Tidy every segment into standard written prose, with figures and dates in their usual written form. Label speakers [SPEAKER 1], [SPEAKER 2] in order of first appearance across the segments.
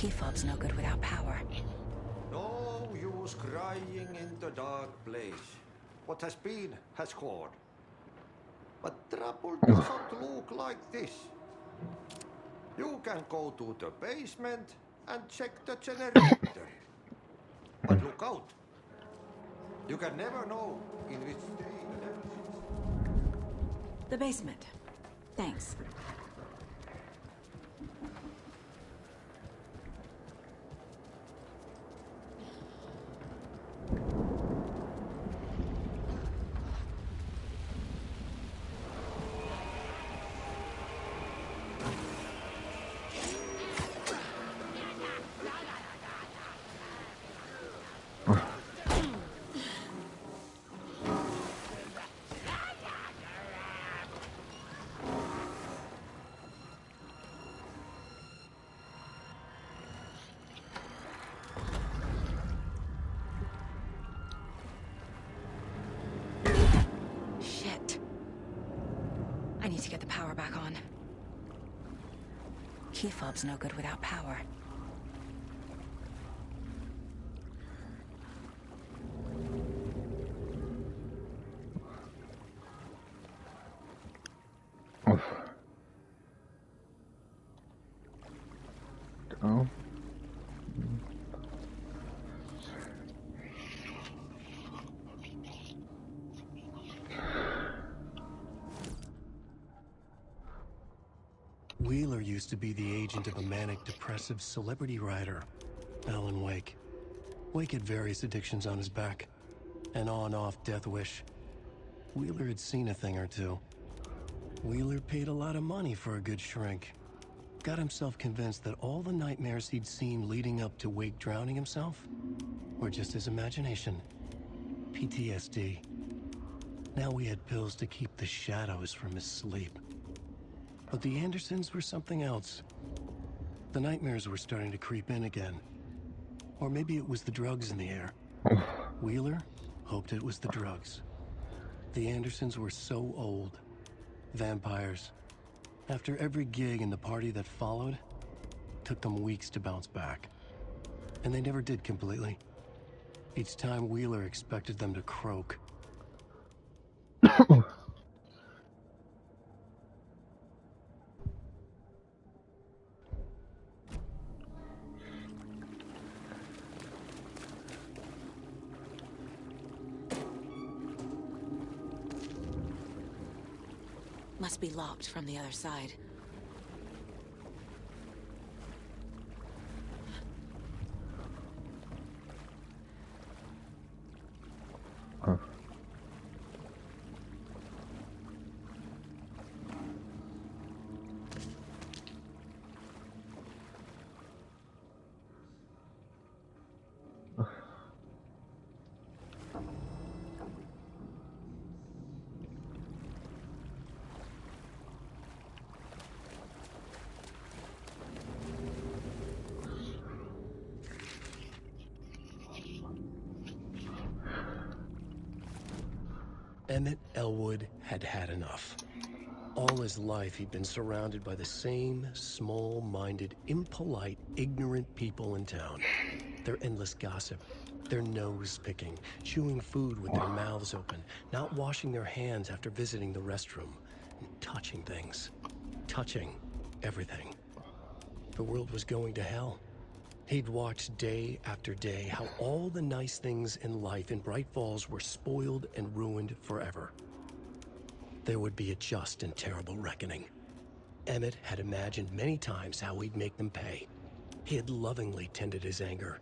[SPEAKER 1] Key fob's no good without power.
[SPEAKER 2] No use crying in the dark place. What has been has gone. But trouble doesn't look like this. You can go to the basement and check the generator. But look out. You can never know in which state an
[SPEAKER 1] The basement. Thanks. Shit. I need to get the power back on. Key fob's no good without power.
[SPEAKER 3] Oh.
[SPEAKER 4] Wheeler used to be the agent of a manic-depressive celebrity writer, Alan Wake. Wake had various addictions on his back, an on-off death wish. Wheeler had seen a thing or two. Wheeler paid a lot of money for a good shrink. Got himself convinced that all the nightmares he'd seen leading up to Wake drowning himself were just his imagination. PTSD. Now he had pills to keep the shadows from his sleep. But the Andersons were something else. The nightmares were starting to creep in again. Or maybe it was the drugs in the air. Wheeler hoped it was the drugs. The Andersons were so old. Vampires. After every gig and the party that followed, took them weeks to bounce back. And they never did completely. Each time Wheeler expected them to croak.
[SPEAKER 1] Must be locked from the other side.
[SPEAKER 4] Emmett Elwood had had enough. All his life, he'd been surrounded by the same small-minded, impolite, ignorant people in town. Their endless gossip, their nose-picking, chewing food with their mouths open, not washing their hands after visiting the restroom, and touching things. Touching everything. The world was going to hell. He'd watched day after day how all the nice things in life in Bright Falls were spoiled and ruined forever. There would be a just and terrible reckoning. Emmett had imagined many times how he'd make them pay. He had lovingly tended his anger,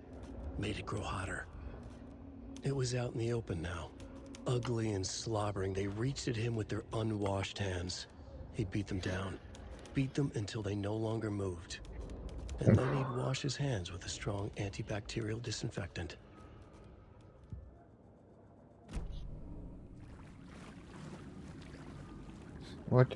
[SPEAKER 4] made it grow hotter. It was out in the open now. Ugly and slobbering, they reached at him with their unwashed hands. He'd beat them down, beat them until they no longer moved. And then he'd wash his hands with a strong antibacterial disinfectant.
[SPEAKER 3] What?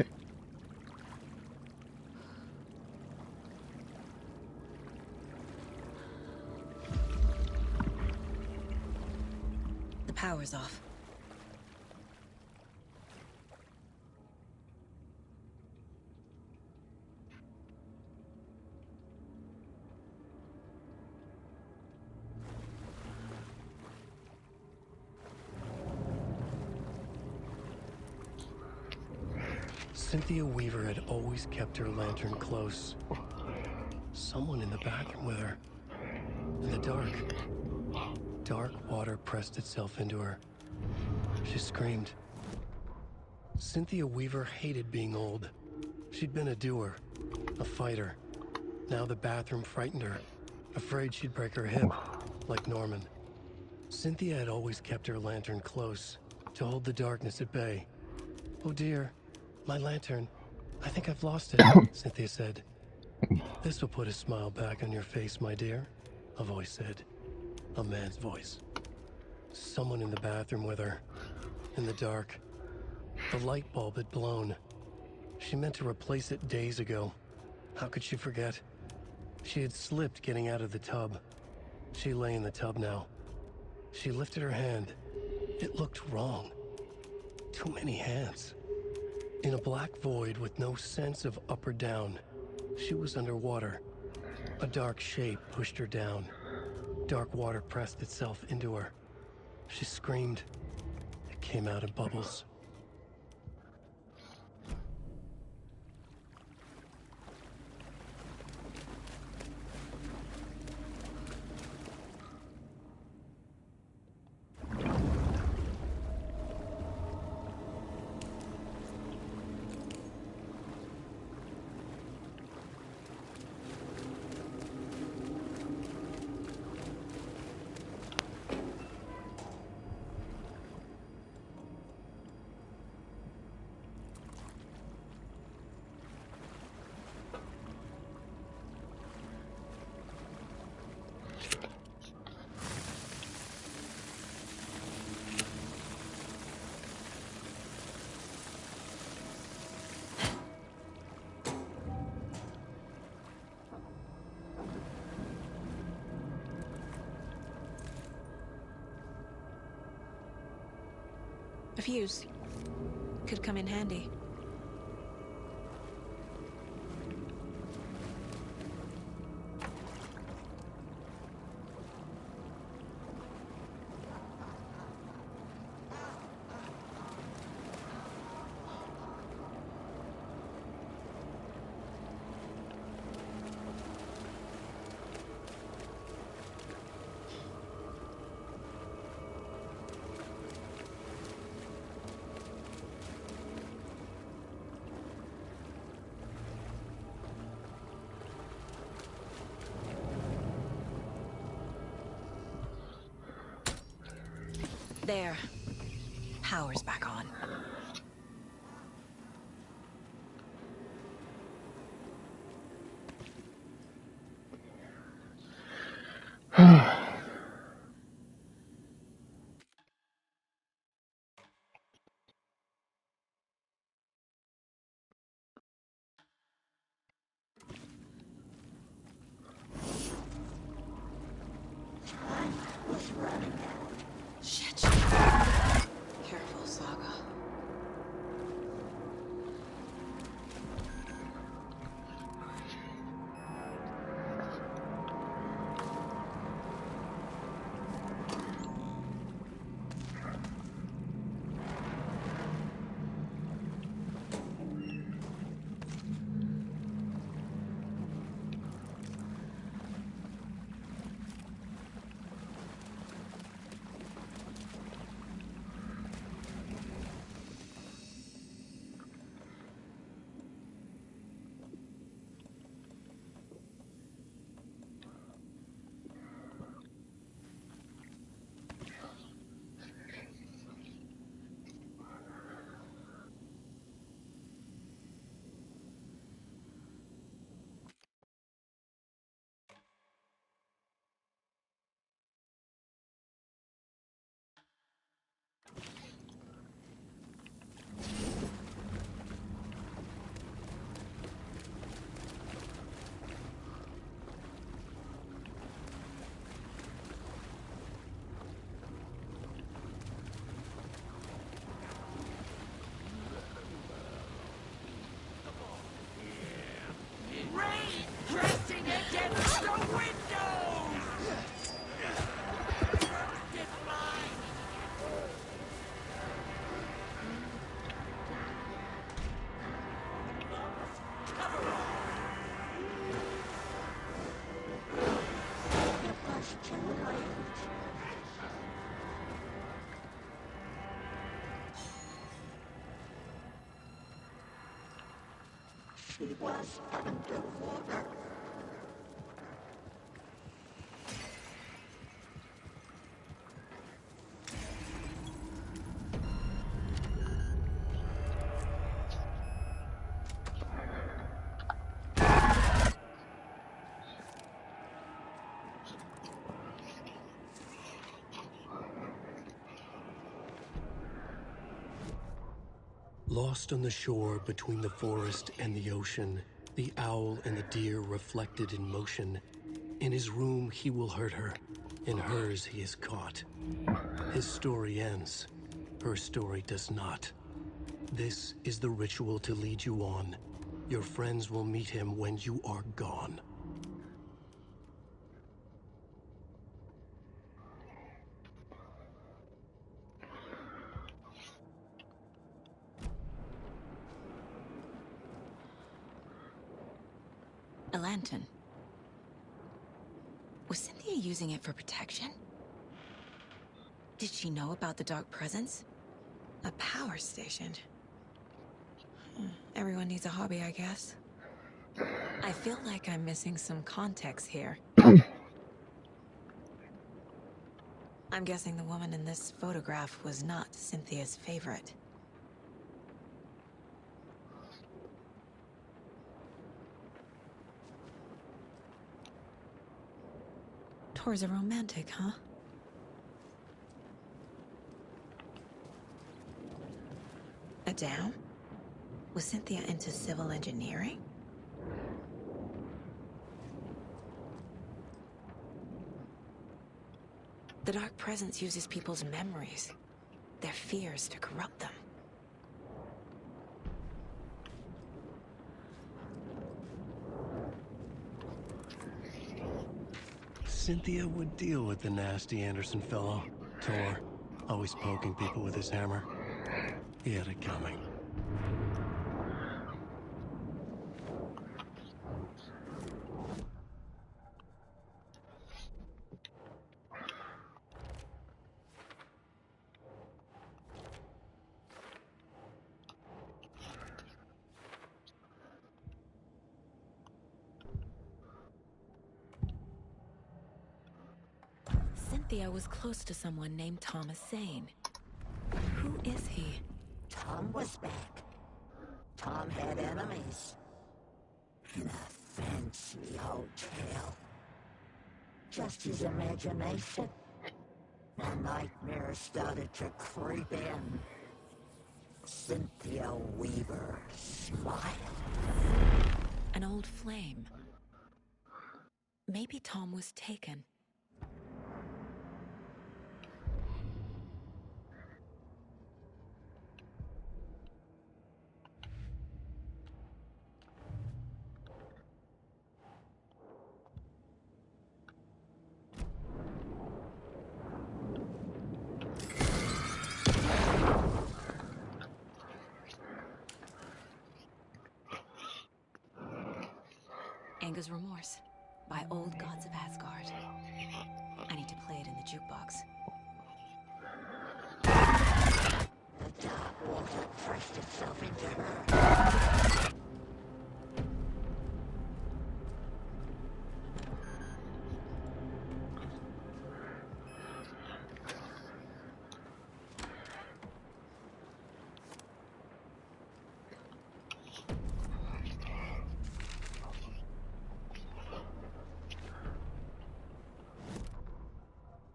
[SPEAKER 1] The power's off.
[SPEAKER 4] Cynthia Weaver had always kept her lantern close. Someone in the bathroom with her. In the dark. Dark water pressed itself into her. She screamed. Cynthia Weaver hated being old. She'd been a doer, a fighter. Now the bathroom frightened her, afraid she'd break her hip, like Norman. Cynthia had always kept her lantern close, to hold the darkness at bay. "Oh dear, my lantern. I think I've lost it," Cynthia said. "This will put a smile back on your face, my dear," a voice said. A man's voice. Someone in the bathroom with her. In the dark. The light bulb had blown. She meant to replace it days ago. How could she forget? She had slipped getting out of the tub. She lay in the tub now. She lifted her hand. It looked wrong. Too many hands. In a black void with no sense of up or down, she was underwater. A dark shape pushed her down. Dark water pressed itself into her. She screamed. It came out in bubbles.
[SPEAKER 1] A fuse. Could come in handy. There. Power's back on. Shit. Careful, Saga.
[SPEAKER 5] She was underwater.
[SPEAKER 4] Lost on the shore between the forest and the ocean, the owl and the deer reflected in motion. In his room, he will hurt her. In hers, he is caught. His story ends. Her story does not. This is the ritual to lead you on. Your friends will meet him when you are gone.
[SPEAKER 1] A lantern. Was Cynthia using it for protection? Did she know about the dark presence? A power station. Everyone needs a hobby, I guess. I feel like I'm missing some context here. I'm guessing the woman in this photograph was not Cynthia's favorite. Tor's a romantic, huh? A dam? Was Cynthia into civil engineering? The dark presence uses people's memories, their fears to corrupt them.
[SPEAKER 4] Cynthia would deal with the nasty Anderson fellow, Tor, always poking people with his hammer. He had it coming.
[SPEAKER 1] Cynthia was close to someone named Thomas Zane. Who is he?
[SPEAKER 5] Tom was back. Tom had enemies. In a fancy hotel. Just his imagination. The nightmare started to creep in. Cynthia Weaver smiled.
[SPEAKER 1] An old flame. Maybe Tom was taken. Anger's Remorse by Old Gods of Asgard. I need to play it in the jukebox.
[SPEAKER 5] The dark water pressed itself into her.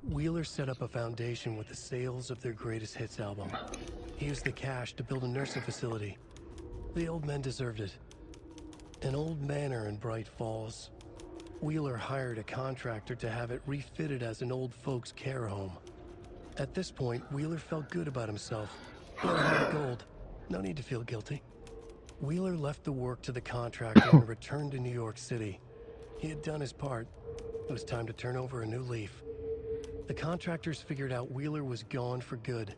[SPEAKER 4] Wheeler set up a foundation with the sales of their greatest hits album. He used the cash to build a nursing facility. The old men deserved it. An old manor in Bright Falls. Wheeler hired a contractor to have it refitted as an old folks' care home. At this point, Wheeler felt good about himself. He had a heart of gold. No need to feel guilty. Wheeler left the work to the contractor and returned to New York City. He had done his part. It was time to turn over a new leaf. The contractors figured out Wheeler was gone for good.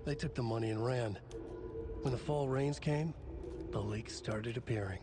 [SPEAKER 4] They took the money and ran. When the fall rains came, the leaks started appearing.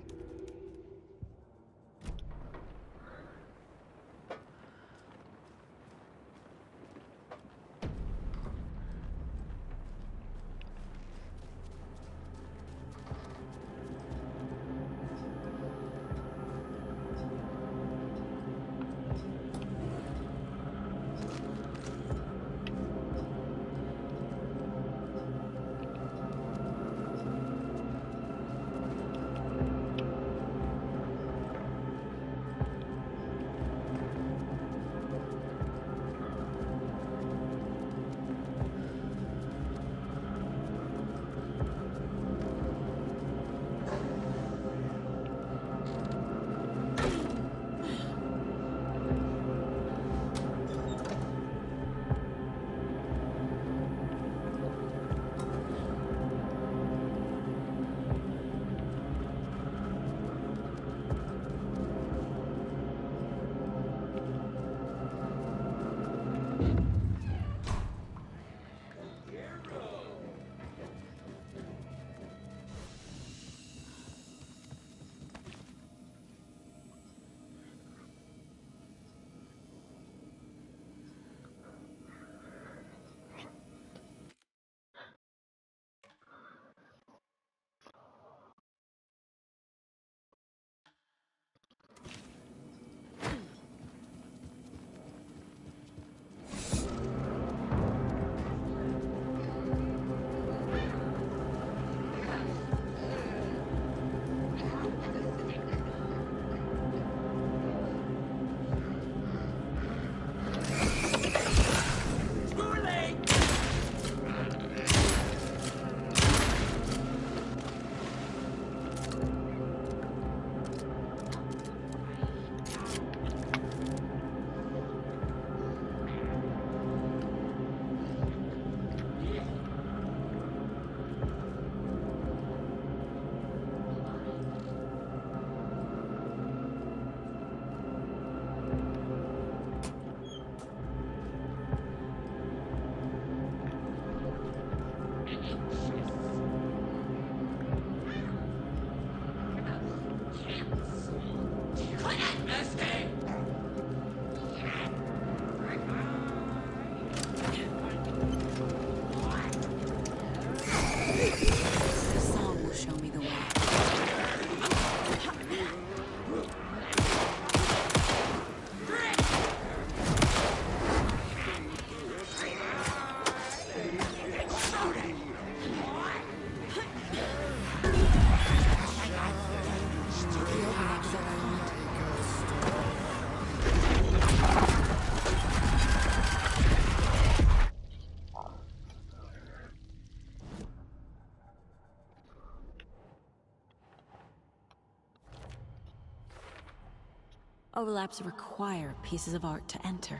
[SPEAKER 1] overlaps require pieces of art to enter.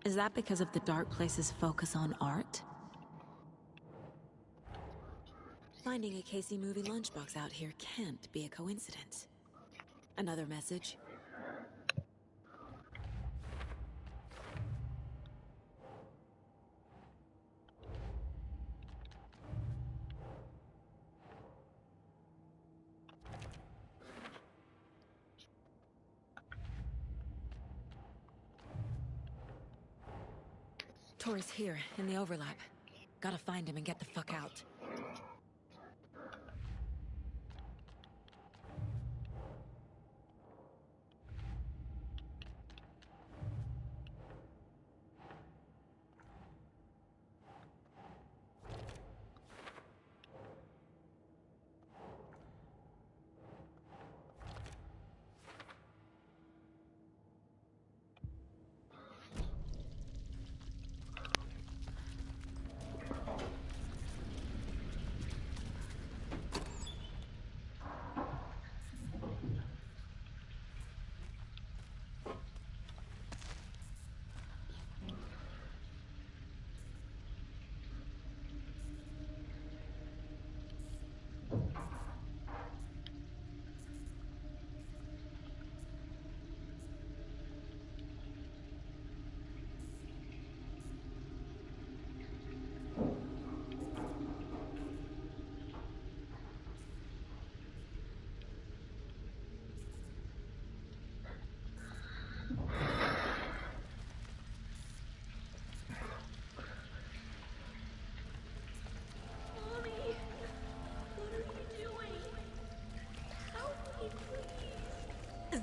[SPEAKER 1] Is that because of the Dark Place's focus on art? Finding a Casey movie lunchbox out here can't be a coincidence. Another message? Tor's here, in the overlap. Gotta find him and get the fuck out.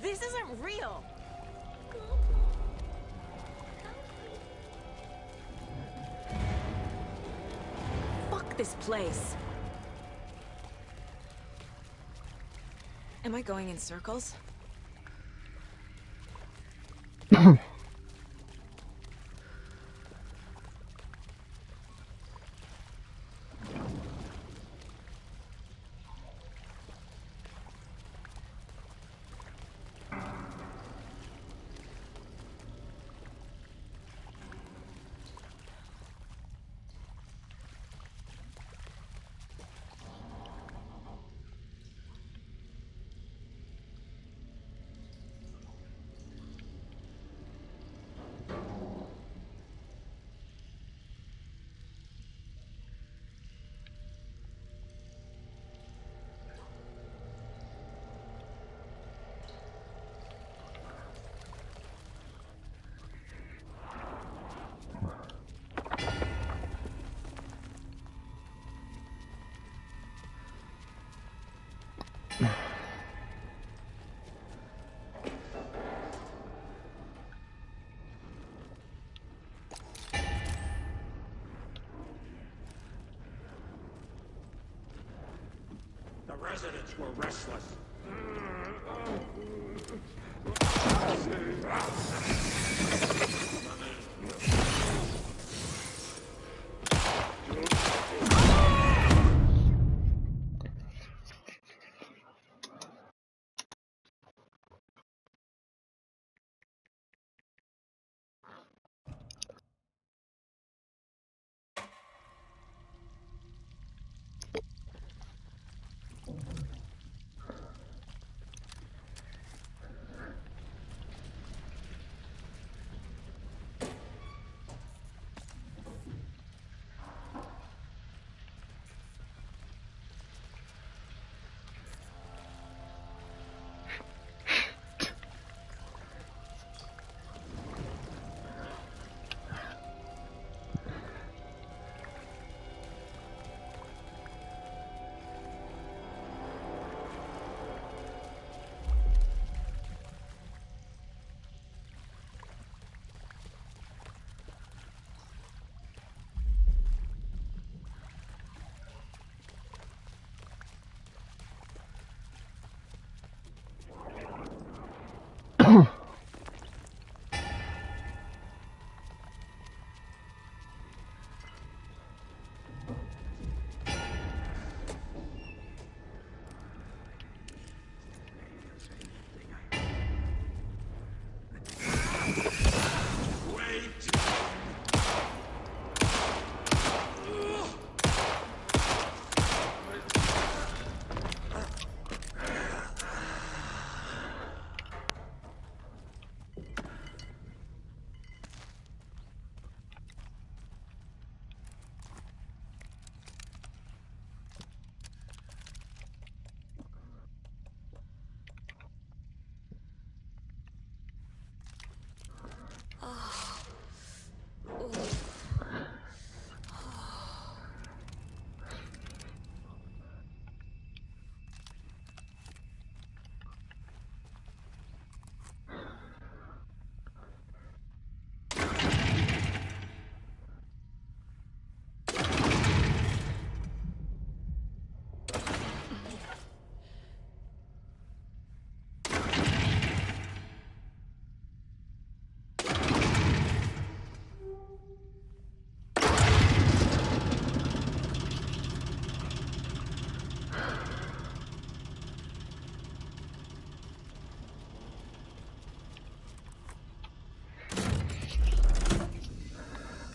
[SPEAKER 1] This isn't real! Fuck this place! Am I going in circles?
[SPEAKER 6] The residents were restless.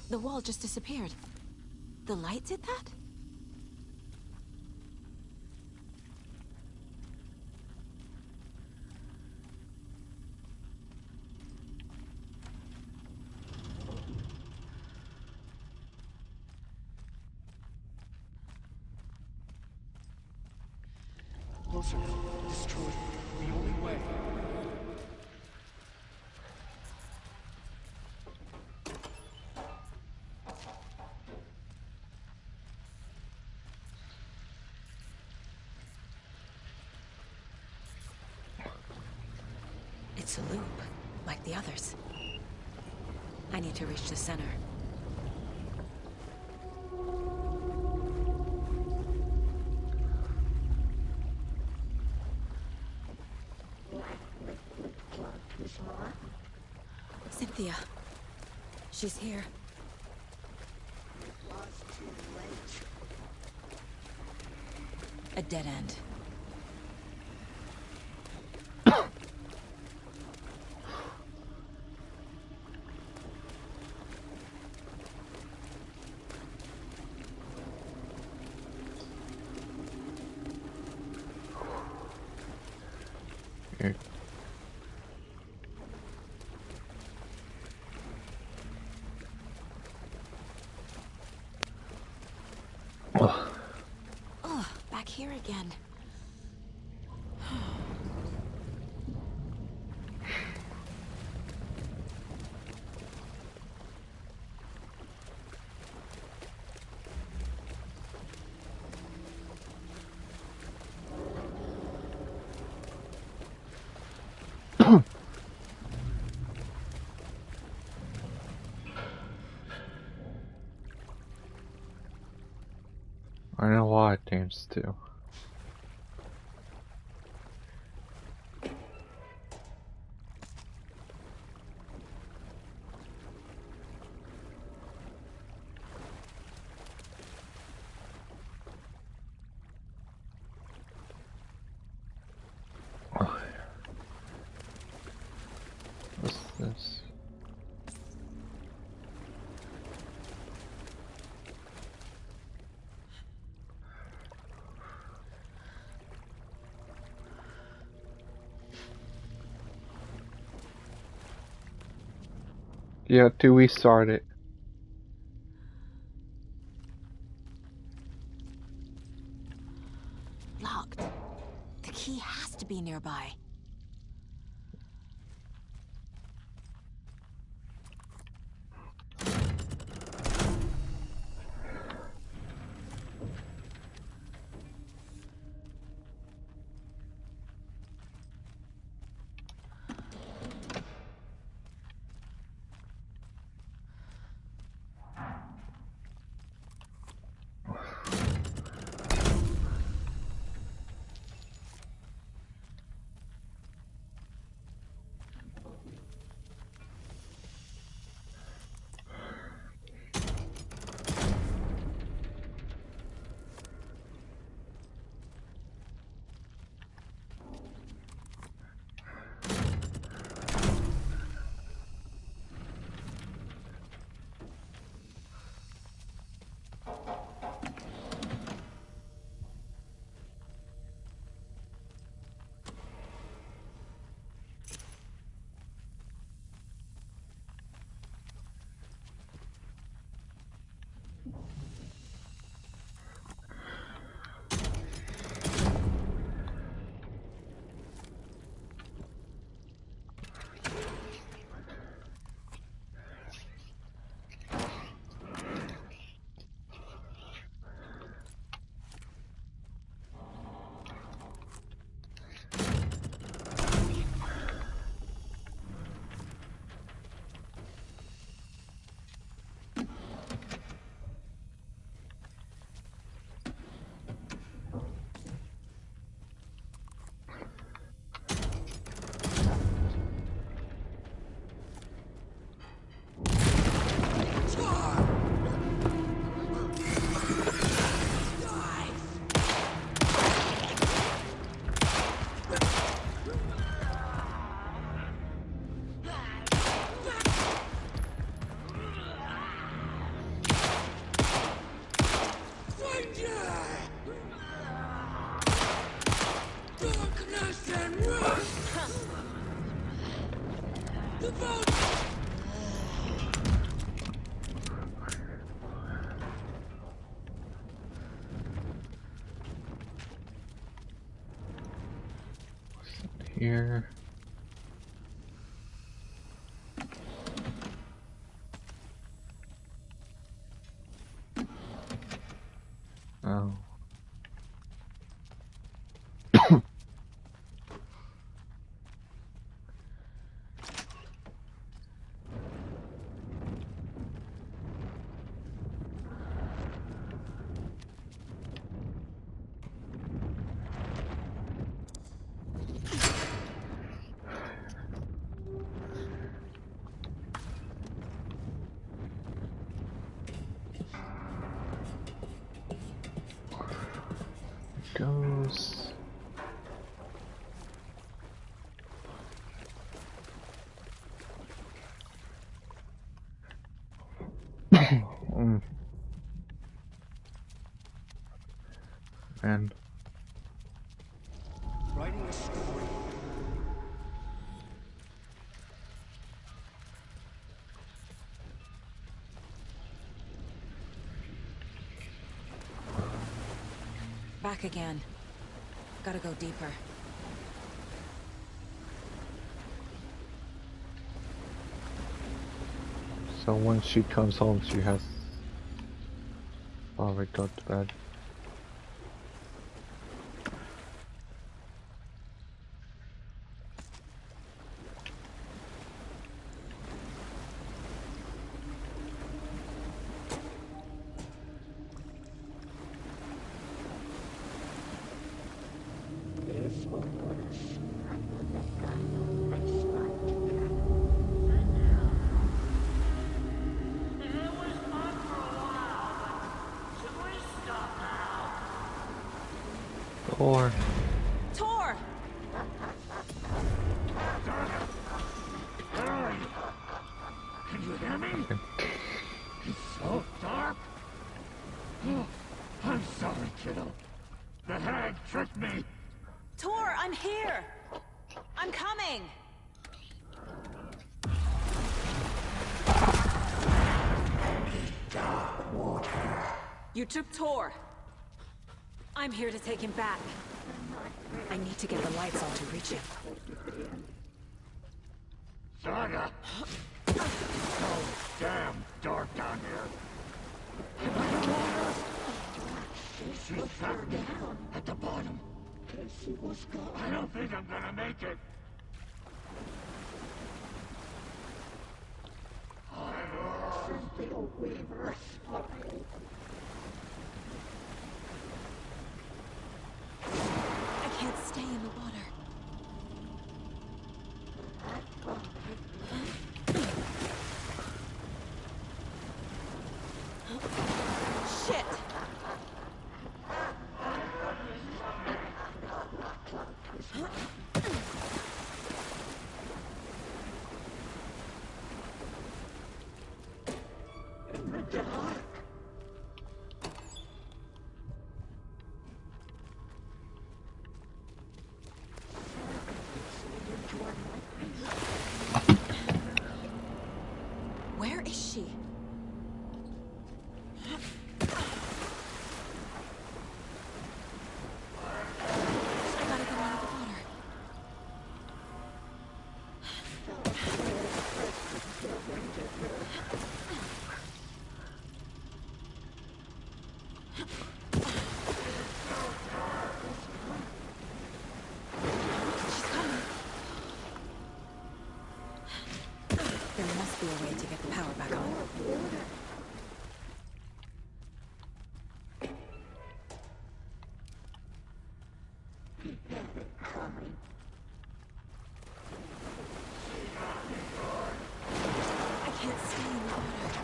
[SPEAKER 1] The wall just disappeared. The light did that?
[SPEAKER 4] Closer now. Destroyed. The only way.
[SPEAKER 1] It's a loop, like the others. I need to reach the center. Cynthia. She's here.
[SPEAKER 5] It was too late.
[SPEAKER 1] A dead end.
[SPEAKER 3] Here.
[SPEAKER 1] Ugh, back here again.
[SPEAKER 3] I know a lot of things too. What's this? Yeah, to restart it.
[SPEAKER 1] Locked. The key has to be nearby.
[SPEAKER 3] here. Oh. Goes. Man.
[SPEAKER 4] Writing a story.
[SPEAKER 1] Back again. Gotta go deeper.
[SPEAKER 3] So when she comes home, she has already got to bed. Or
[SPEAKER 1] Tor!
[SPEAKER 6] Can you hear me? It's so dark. Oh, I'm sorry, kiddo. The hag tricked me.
[SPEAKER 1] Tor, I'm here! I'm coming! You took Tor. I'm here to take him back. I need to get the lights on to reach him.
[SPEAKER 6] Saga! So damn dark down here. She's trapped down at the bottom. I don't think I'm gonna make it.
[SPEAKER 1] I can't stay in the water. Shit! Where is she? I gotta get out of the water. She's coming. There must be a way to get the power back on. I can't stay in the water.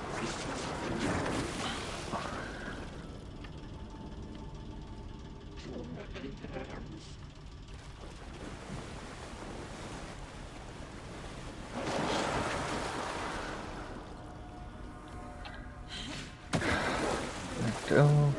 [SPEAKER 3] go.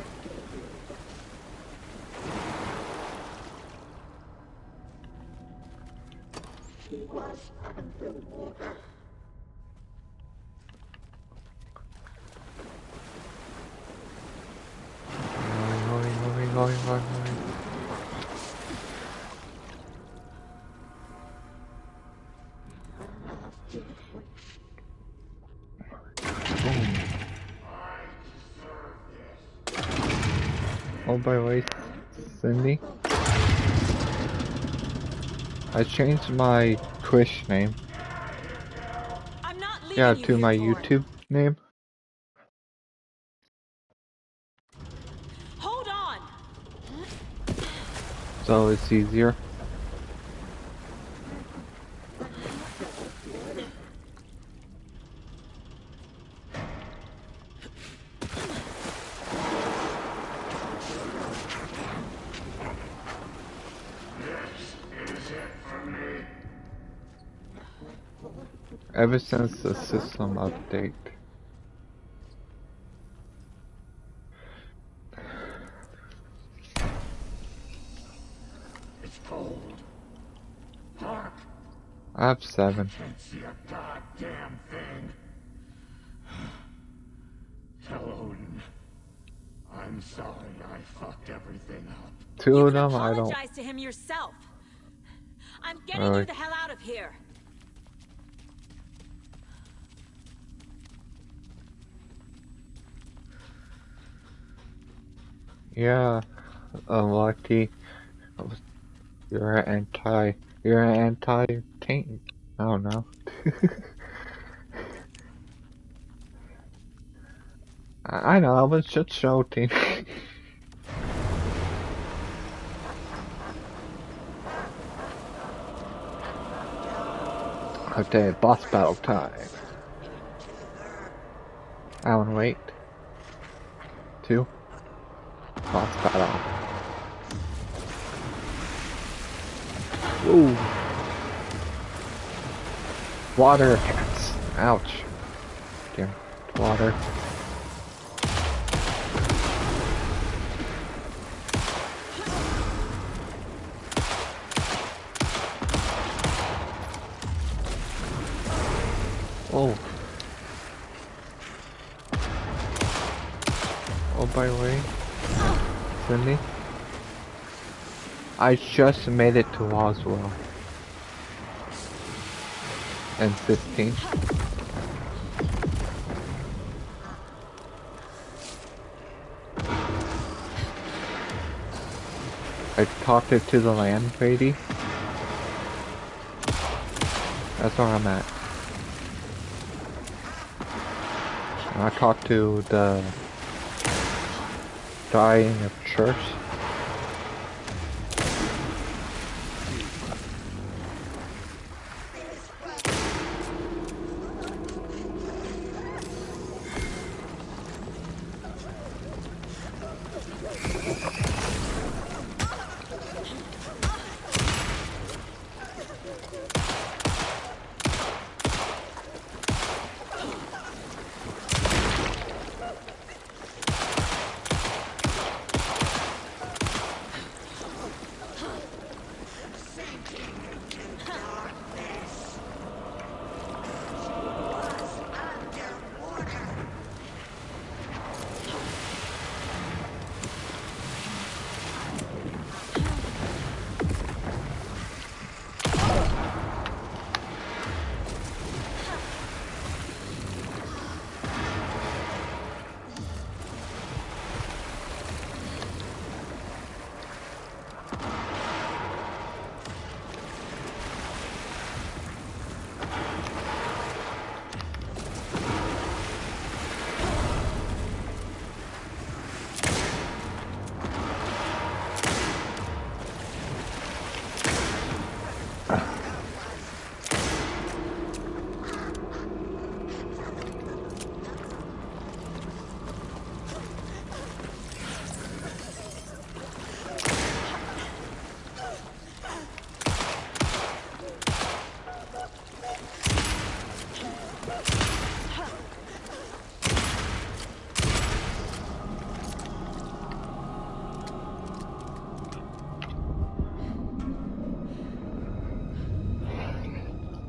[SPEAKER 3] Hurry. Oh, by the way, Cindy, I changed my Twitch name.
[SPEAKER 1] I'm not leaving
[SPEAKER 3] Yeah,
[SPEAKER 1] you
[SPEAKER 3] to
[SPEAKER 1] here,
[SPEAKER 3] my
[SPEAKER 1] Thorn.
[SPEAKER 3] YouTube name.
[SPEAKER 1] Hold on.
[SPEAKER 3] So it's easier. Ever since the system update.
[SPEAKER 6] It's cold. Hark!
[SPEAKER 3] I have 7.
[SPEAKER 6] Can't see a goddamn thing. Tell Odin. I'm sorry I fucked everything up.
[SPEAKER 3] 2
[SPEAKER 1] You
[SPEAKER 3] of
[SPEAKER 1] can
[SPEAKER 3] them I don't.
[SPEAKER 1] apologize to him yourself. I'm getting
[SPEAKER 3] Really?
[SPEAKER 1] you the hell out of here.
[SPEAKER 3] Yeah, Lucky. You're an anti-taint. I don't know. I know, I was just shouting. Okay, boss battle time. Alan, wait. 2. Boss battle. Ooh. Water cats. Ouch. Damn. Water. Oh. Oh, by the way, Cindy, I just made it to Roswell. And 15. I talked it to the land lady. That's where I'm at. And I talked to the guy in the church.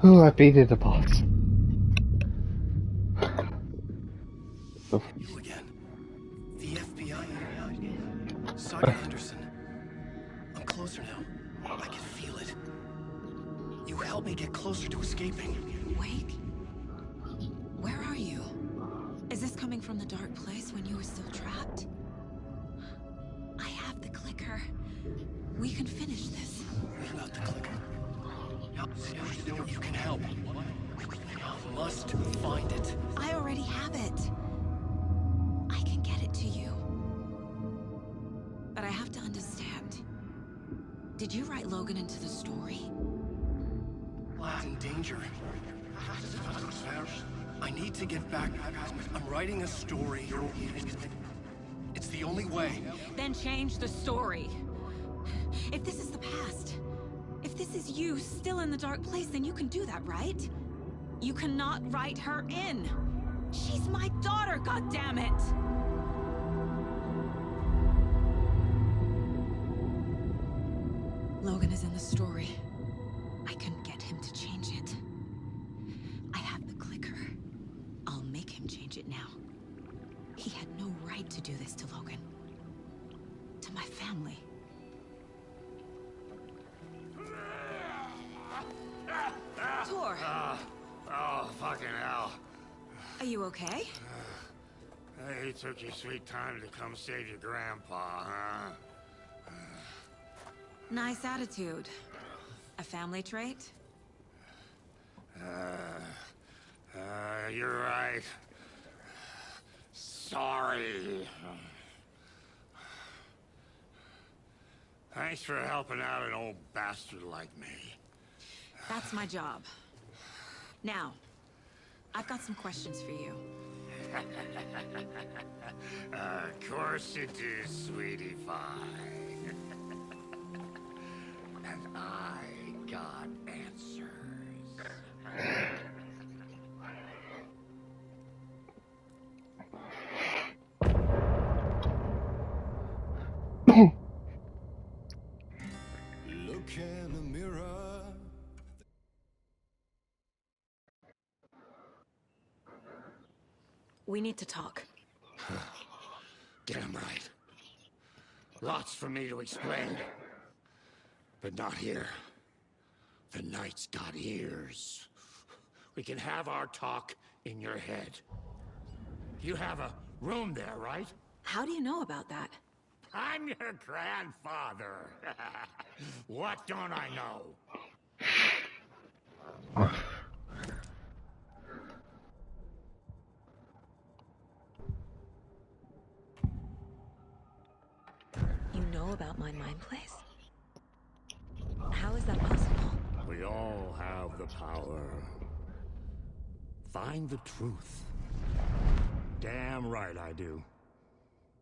[SPEAKER 3] Ooh, I beated the boss.
[SPEAKER 4] You again. The FBI. Saga Anderson. I'm closer now. I can feel it. You helped me get closer to escaping.
[SPEAKER 1] Wait. Where are you? coming from the dark place when you were still trapped? I have the clicker. We can finish this.
[SPEAKER 4] You've got the clicker. You can help. You must find it.
[SPEAKER 1] I already have it. I can get it to you. But I have to understand. Did you write Logan into the story?
[SPEAKER 4] Lad's in danger. I need to get back. I'm writing a story. It's the only way.
[SPEAKER 1] Then change the story. If this is the past, if this is you still in the dark place, then you can do that, right? You cannot write her in. She's my daughter, goddammit! Logan is in the story. I can get him to change it. I have the clicker. I'll make him change it now. He had no right to do this to Logan. To my family. Tor!
[SPEAKER 6] Oh, fucking hell.
[SPEAKER 1] Are you okay?
[SPEAKER 6] Hey, you took your sweet time to come save your grandpa, huh?
[SPEAKER 1] Nice attitude. A family trait?
[SPEAKER 6] You're right. Sorry. Thanks for helping out an old bastard like me.
[SPEAKER 1] That's my job. Now, I've got some questions for you.
[SPEAKER 6] Of course you do, sweetie pie. And I got answers.
[SPEAKER 2] Look in the mirror.
[SPEAKER 1] We need to talk.
[SPEAKER 6] Damn right. Lots for me to explain. But not here. The night's got ears. We can have our talk in your head. You have a room there, right?
[SPEAKER 1] How do you know about that?
[SPEAKER 6] I'm your grandfather. What don't I know?
[SPEAKER 1] You know about my mind place? How is that possible?
[SPEAKER 6] We all have the power. Find the truth. Damn right I do.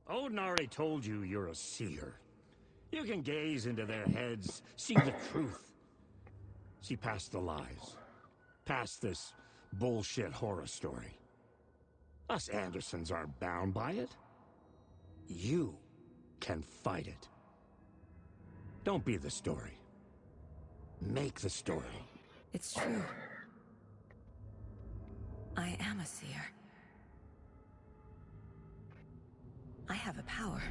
[SPEAKER 6] Odin already told you you're a seer. You can gaze into their heads, see the truth. See past the lies. Past this bullshit horror story. Us Andersons aren't bound by it. You can fight it. Don't be the story. Make the story.
[SPEAKER 1] It's true. I am a seer. I have a power.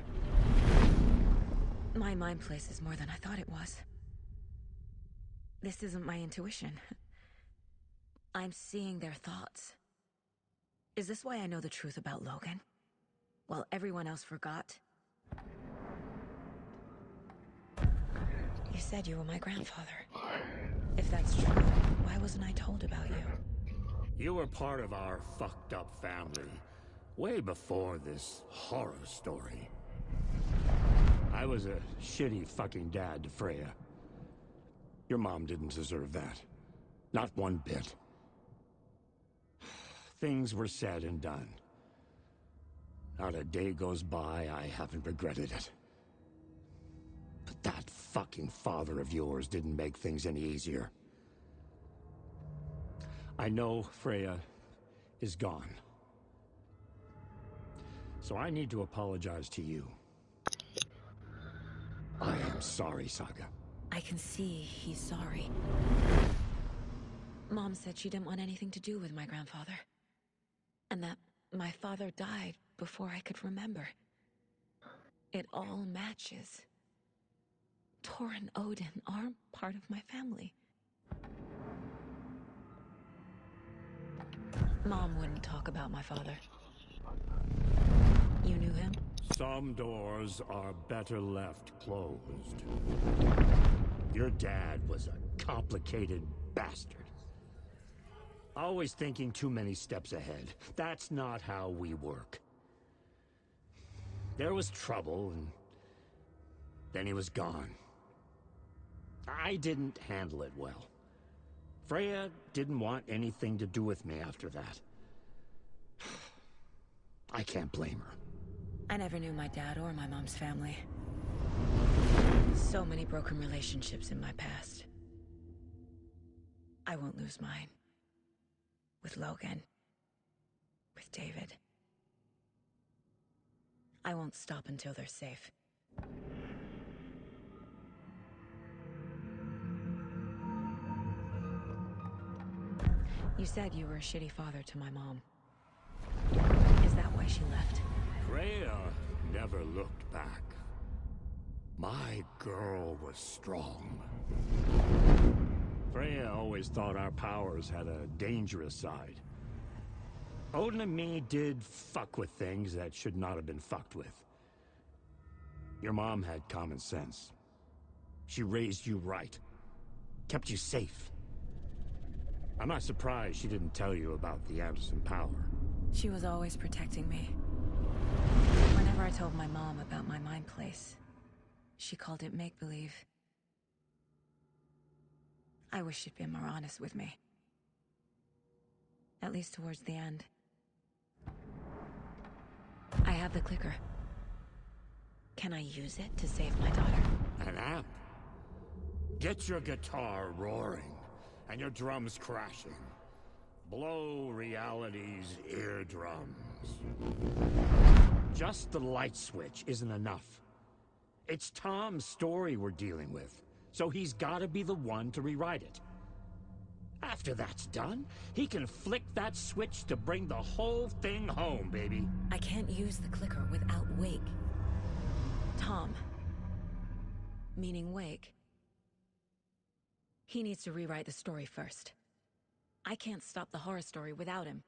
[SPEAKER 1] My mind place is more than I thought it was. This isn't my intuition. I'm seeing their thoughts. Is this why I know the truth about Logan? While everyone else forgot? You said you were my grandfather. If that's true, why wasn't I told about you?
[SPEAKER 6] You were part of our fucked up family, way before this horror story. I was a shitty fucking dad to Freya. Your mom didn't deserve that. Not one bit. Things were said and done. Not a day goes by I haven't regretted it. But that fucking father of yours didn't make things any easier. I know Freya is gone. So I need to apologize to you. I am sorry, Saga.
[SPEAKER 1] I can see he's sorry. Mom said she didn't want anything to do with my grandfather. And that my father died before I could remember. It all matches. Tor and Odin aren't part of my family. Mom wouldn't talk about my father.
[SPEAKER 6] Some doors are better left closed. Your dad was a complicated bastard. Always thinking too many steps ahead. That's not how we work. There was trouble, and then he was gone. I didn't handle it well. Freya didn't want anything to do with me after that. I can't blame her.
[SPEAKER 1] I never knew my dad or my mom's family. So many broken relationships in my past. I won't lose mine. With Logan. With David. I won't stop until they're safe. You said you were a shitty father to my mom. Is that why she left?
[SPEAKER 6] Freya never looked back. My girl was strong. Freya always thought our powers had a dangerous side. Odin and me did fuck with things that should not have been fucked with. Your mom had common sense. She raised you right. Kept you safe. I'm not surprised she didn't tell you about the Anderson power.
[SPEAKER 1] She was always protecting me. Whenever I told my mom about my mind place, she called it make-believe. I wish she'd been more honest with me. At least towards the end. I have the clicker. Can I use it to save my daughter?
[SPEAKER 6] An amp? Get your guitar roaring, and your drums crashing. Blow reality's eardrums. Just the light switch isn't enough. It's Tom's story we're dealing with, so he's gotta be the one to rewrite it. After that's done, he can flick that switch to bring the whole thing home, baby.
[SPEAKER 1] I can't use the clicker without Wake. Tom. Meaning Wake. He needs to rewrite the story first. I can't stop the horror story without him.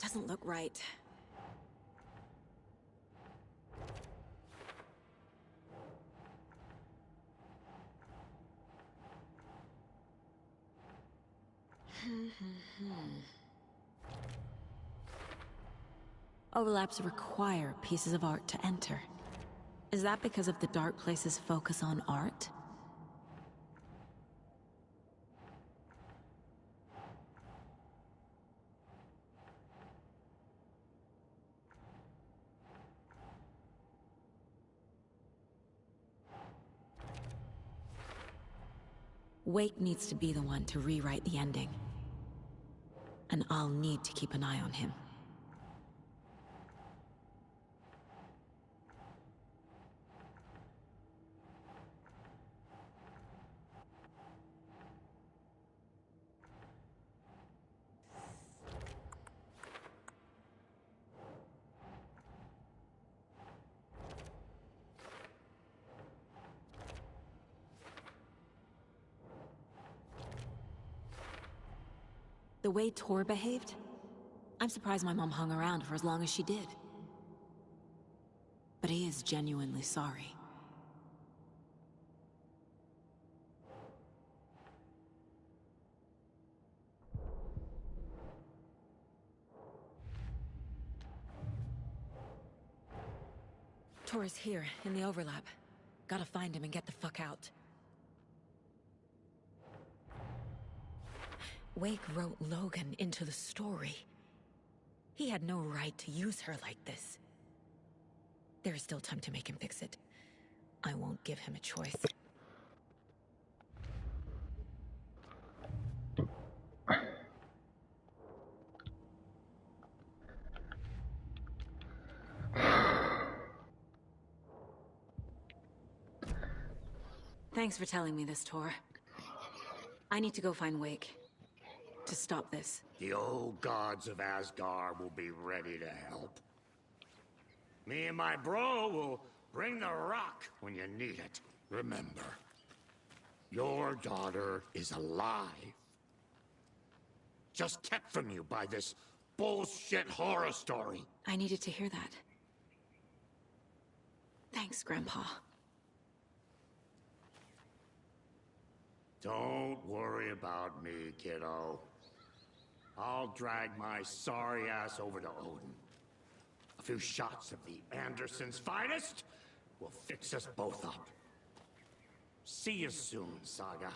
[SPEAKER 1] Doesn't look right. Overlaps require pieces of art to enter. Is that because of the Dark Place's focus on art? Wake needs to be the one to rewrite the ending. And I'll need to keep an eye on him. The way Tor behaved? I'm surprised my mom hung around for as long as she did. But he is genuinely sorry. Tor is here, in the overlap. Gotta find him and get the fuck out. Wake wrote Logan into the story. He had no right to use her like this. There is still time to make him fix it. I won't give him a choice. Thanks for telling me this, Tor. I need to go find Wake. To stop this.
[SPEAKER 6] The old gods of Asgard will be ready to help. Me and my bro will bring the rock when you need it. Remember, your daughter is alive. Just kept from you by this bullshit horror story.
[SPEAKER 1] I needed to hear that. Thanks, Grandpa.
[SPEAKER 6] Don't worry about me, kiddo. I'll drag my sorry ass over to Odin. A few shots of the Andersons' finest will fix us both up. See you soon, Saga.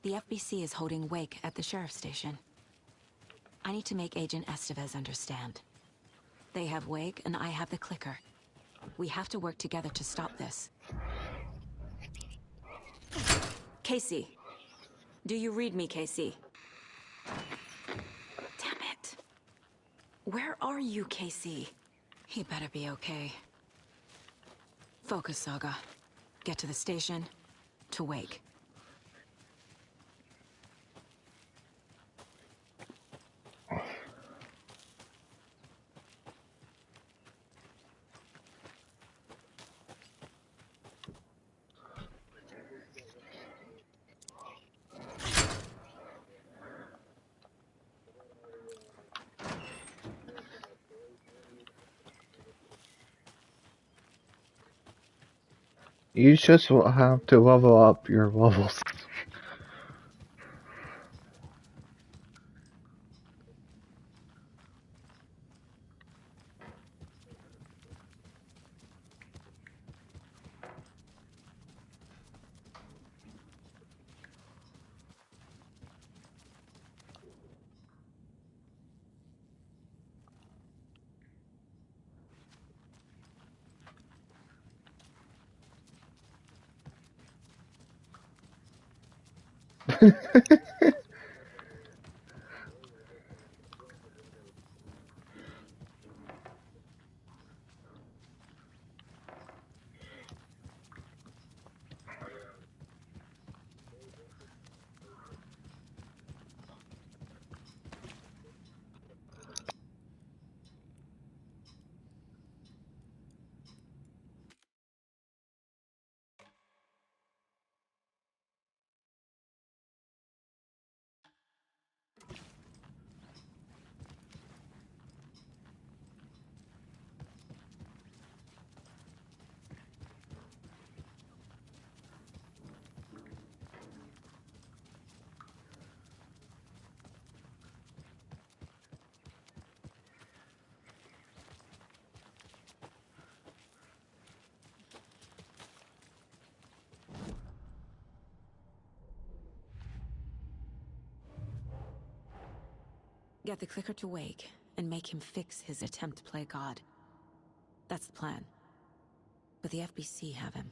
[SPEAKER 1] The FBC is holding Wake at the sheriff's station. I need to make Agent Estevez understand. They have Wake and I have the clicker. We have to work together to stop this. Casey. Do you read me, Casey? Damn it. Where are you, Casey? He better be okay. Focus, Saga. Get to the station, to Wake.
[SPEAKER 3] You just will have to level up your levels.
[SPEAKER 1] Get the clicker to Wake, and make him fix his attempt to play God. That's the plan. But the FBC have him.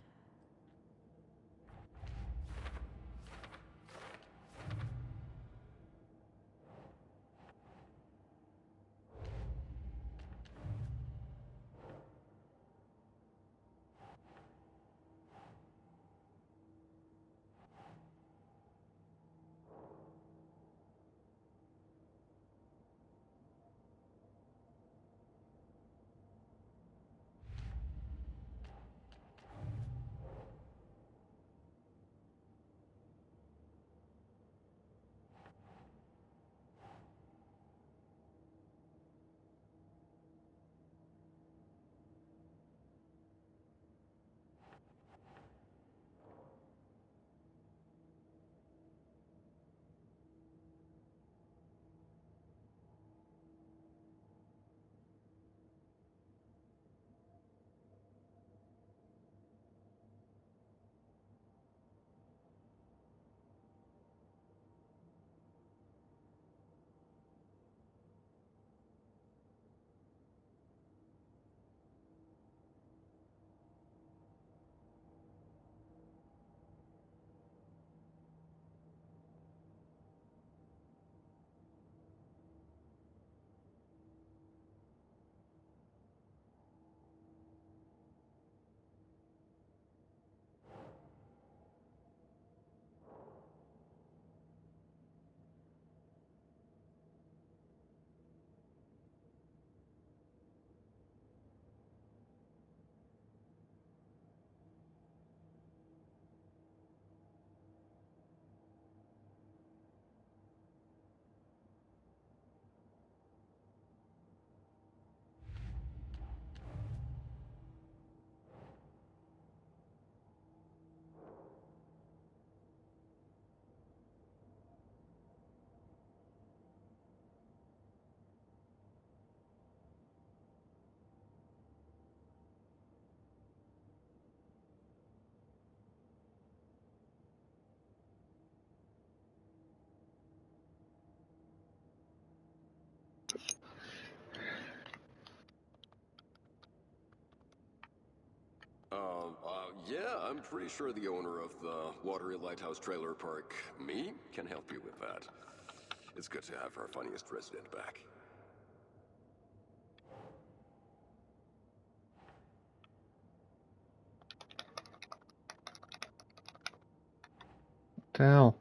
[SPEAKER 7] Yeah, I'm pretty sure the owner of the Watery Lighthouse Trailer Park, me, can help you with that. It's good to have our funniest resident back.
[SPEAKER 3] What the hell?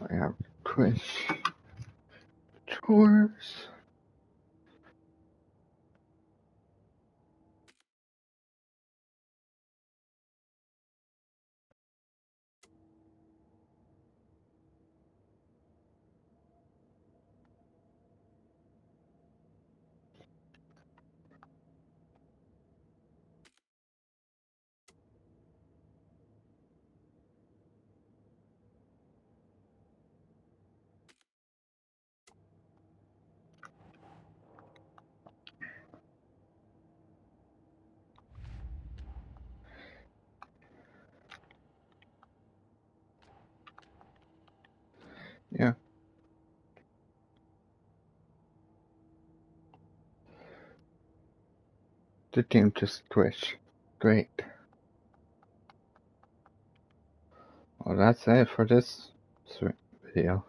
[SPEAKER 3] I have Chris. Chores. Yeah. The team just switched. Great. Well, that's it for this video.